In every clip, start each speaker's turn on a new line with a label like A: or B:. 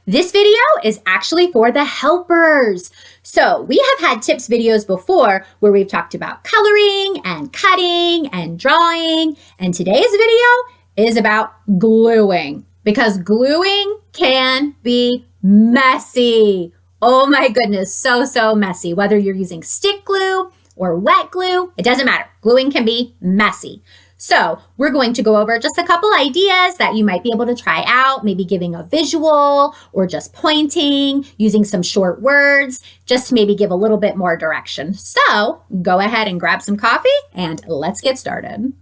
A: This video is actually for the helpers. So we have had tips videos before where we've talked about coloring and cutting and drawing. And today's video is about gluing because gluing can be messy. Oh my goodness, so messy. Whether you're using stick glue or wet glue, it doesn't matter. Gluing can be messy. So we're going to go over just a couple ideas that you might be able to try out, maybe giving a visual or just pointing, using some short words, just to maybe give a little bit more direction. So go ahead and grab some coffee and let's get started.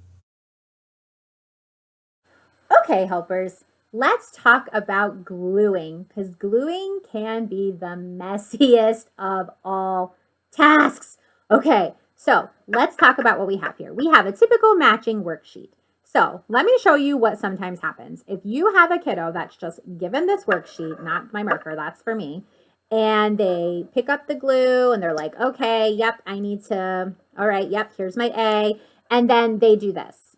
A: Okay, helpers, let's talk about gluing because gluing can be the messiest of all tasks. Okay. So let's talk about what we have here. We have a typical matching worksheet. So let me show you what sometimes happens. If you have a kiddo that's just given this worksheet, not my marker, that's for me, and they pick up the glue and they're like, okay, yep, I need to, all right, yep, here's my A. And then they do this.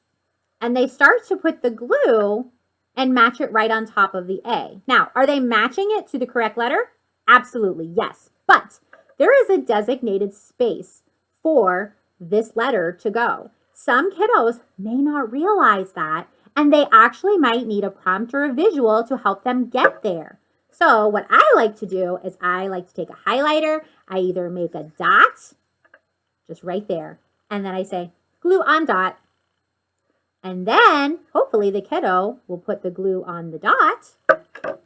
A: And they start to put the glue and match it right on top of the A. Now, are they matching it to the correct letter? Absolutely, yes. But there is a designated space for this letter to go. Some kiddos may not realize that, and they actually might need a prompt or a visual to help them get there. So what I like to do is I like to take a highlighter. I either make a dot, just right there, and then I say glue on dot. And then hopefully the kiddo will put the glue on the dot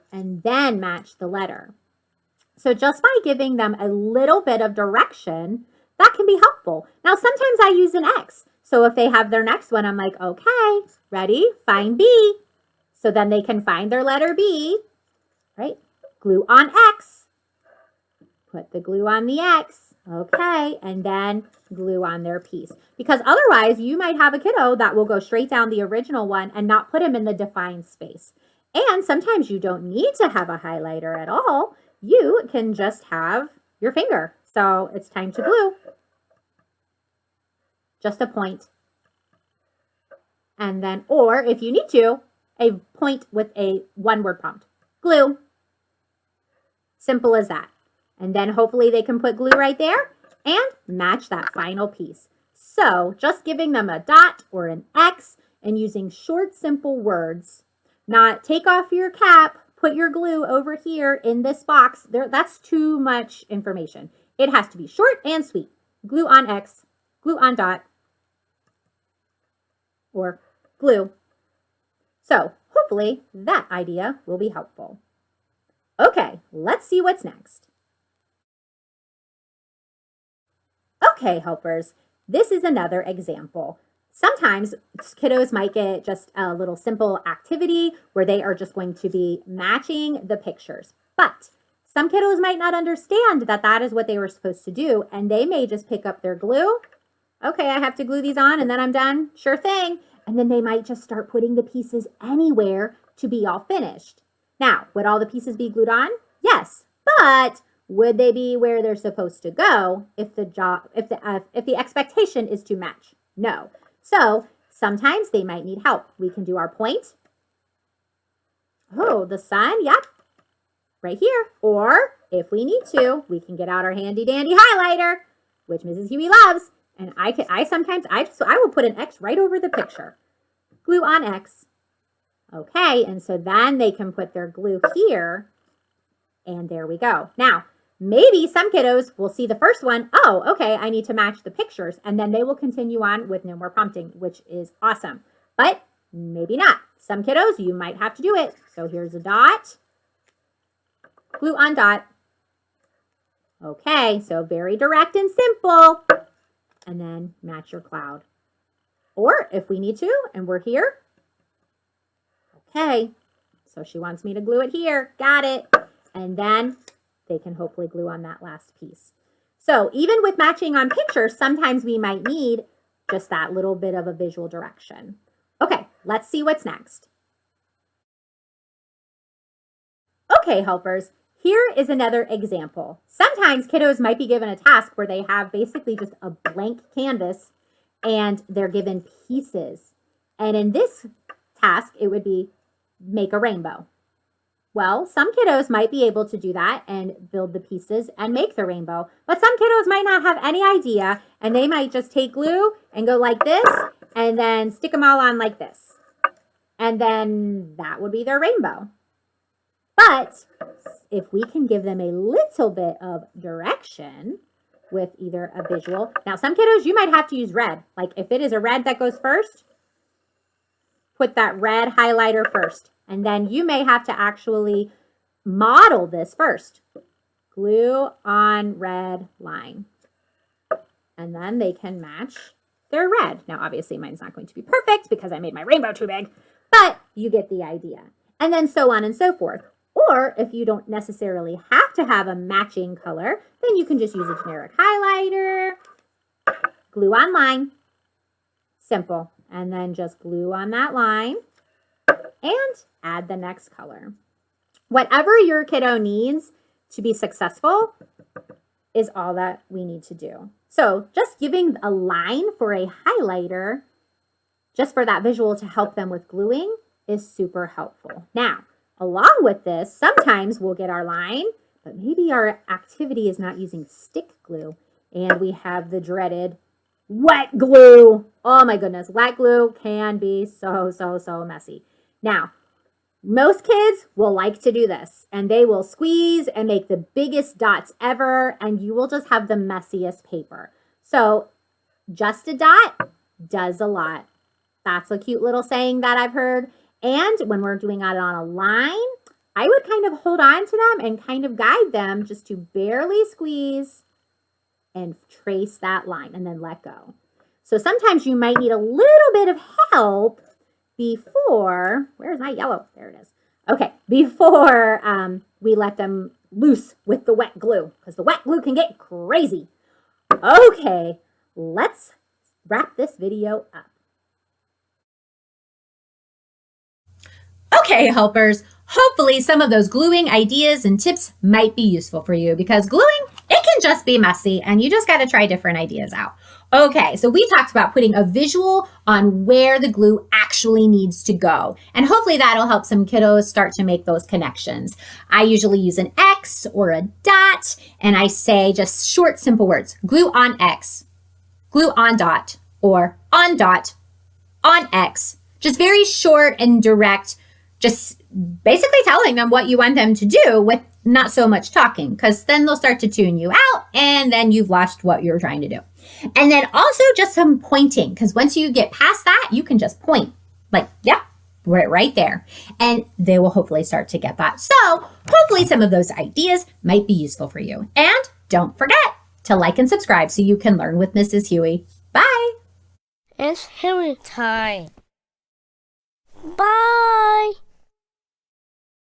A: and then match the letter. So just by giving them a little bit of direction, that can be helpful. Now, sometimes I use an X. So if they have their next one, I'm like, okay, ready? Find B. So then they can find their letter B, right? Glue on X. Put the glue on the X. Okay, and then glue on their piece. Because otherwise, you might have a kiddo that will go straight down the original one and not put him in the defined space. And sometimes you don't need to have a highlighter at all. You can just have your finger. So it's time to glue. Just a point. And then, or if you need to, a point with a one-word prompt. Glue. Simple as that. And then hopefully they can put glue right there and match that final piece. So just giving them a dot or an X and using short, simple words, not take off your cap, put your glue over here in this box. That's too much information. It has to be short and sweet. Glue on X, glue on dot, or glue. So hopefully that idea will be helpful. Okay, let's see what's next. Okay, helpers, this is another example. Sometimes kiddos might get just a little simple activity where they are just going to be matching the pictures. But some kiddos might not understand that that is what they were supposed to do, and they may just pick up their glue. Okay, I have to glue these on and then I'm done. Sure thing. And then they might just start putting the pieces anywhere to be all finished. Now, would all the pieces be glued on? Yes, but would they be where they're supposed to go if the expectation is to match? No. So sometimes they might need help. We can do our point. Oh, the sun, yep, right here. Or if we need to, we can get out our handy dandy highlighter, which Mrs. Huey loves. And I will put an X right over the picture. Glue on X. Okay, and so then they can put their glue here. And there we go. Now, maybe some kiddos will see the first one. Oh, okay, I need to match the pictures. And then they will continue on with no more prompting, which is awesome. But maybe not. Some kiddos, you might have to do it. So here's a dot. Glue on dot. Okay, so very direct and simple. And then match your cloud. Or if we need to, and we're here. Okay, so she wants me to glue it here. Got it. And then they can hopefully glue on that last piece. So even with matching on pictures, sometimes we might need just that little bit of a visual direction. Okay, let's see what's next. Okay, helpers, here is another example. Sometimes kiddos might be given a task where they have basically just a blank canvas and they're given pieces. And in this task, it would be make a rainbow. Well, some kiddos might be able to do that and build the pieces and make the rainbow, but some kiddos might not have any idea, and they might just take glue and go like this and then stick them all on like this. And then that would be their rainbow. But if we can give them a little bit of direction with either a visual. Now, some kiddos, you might have to use red. Like if it is a red that goes first, put that red highlighter first. And then you may have to actually model this first. Glue on red line. And then they can match their red. Now, obviously, mine's not going to be perfect because I made my rainbow too big, but you get the idea. And then so on and so forth. Or if you don't necessarily have to have a matching color, then you can just use a generic highlighter, glue on line, simple. And then just glue on that line and add the next color. Whatever your kiddo needs to be successful is all that we need to do. So just giving a line for a highlighter, just for that visual to help them with gluing, is super helpful. Now, along with this, sometimes we'll get our line, but maybe our activity is not using stick glue, and we have the dreaded wet glue. Oh my goodness, wet glue can be so messy. Now, most kids will like to do this, and they will squeeze and make the biggest dots ever, and you will just have the messiest paper. So just a dot does a lot. That's a cute little saying that I've heard. And when we're doing it on a line, I would kind of hold on to them and kind of guide them just to barely squeeze and trace that line and then let go. So sometimes you might need a little bit of help before, where's my yellow? There it is. Okay, before we let them loose with the wet glue, because the wet glue can get crazy. Okay, let's wrap this video up. Okay, helpers, hopefully some of those gluing ideas and tips might be useful for you, because gluing, it can just be messy and you just got to try different ideas out. Okay, so we talked about putting a visual on where the glue actually needs to go. And hopefully that'll help some kiddos start to make those connections. I usually use an X or a dot, and I say just short, simple words. Glue on X, glue on dot, or on dot, on X. Just very short and direct, just basically telling them what you want them to do with not so much talking, because then they'll start to tune you out and then you've lost what you're trying to do. And then also just some pointing, because once you get past that, you can just point like, yep, right there. And they will hopefully start to get that. So hopefully some of those ideas might be useful for you. And don't forget to like and subscribe so you can learn with Mrs. Huey. Bye.
B: It's Huey time. Bye.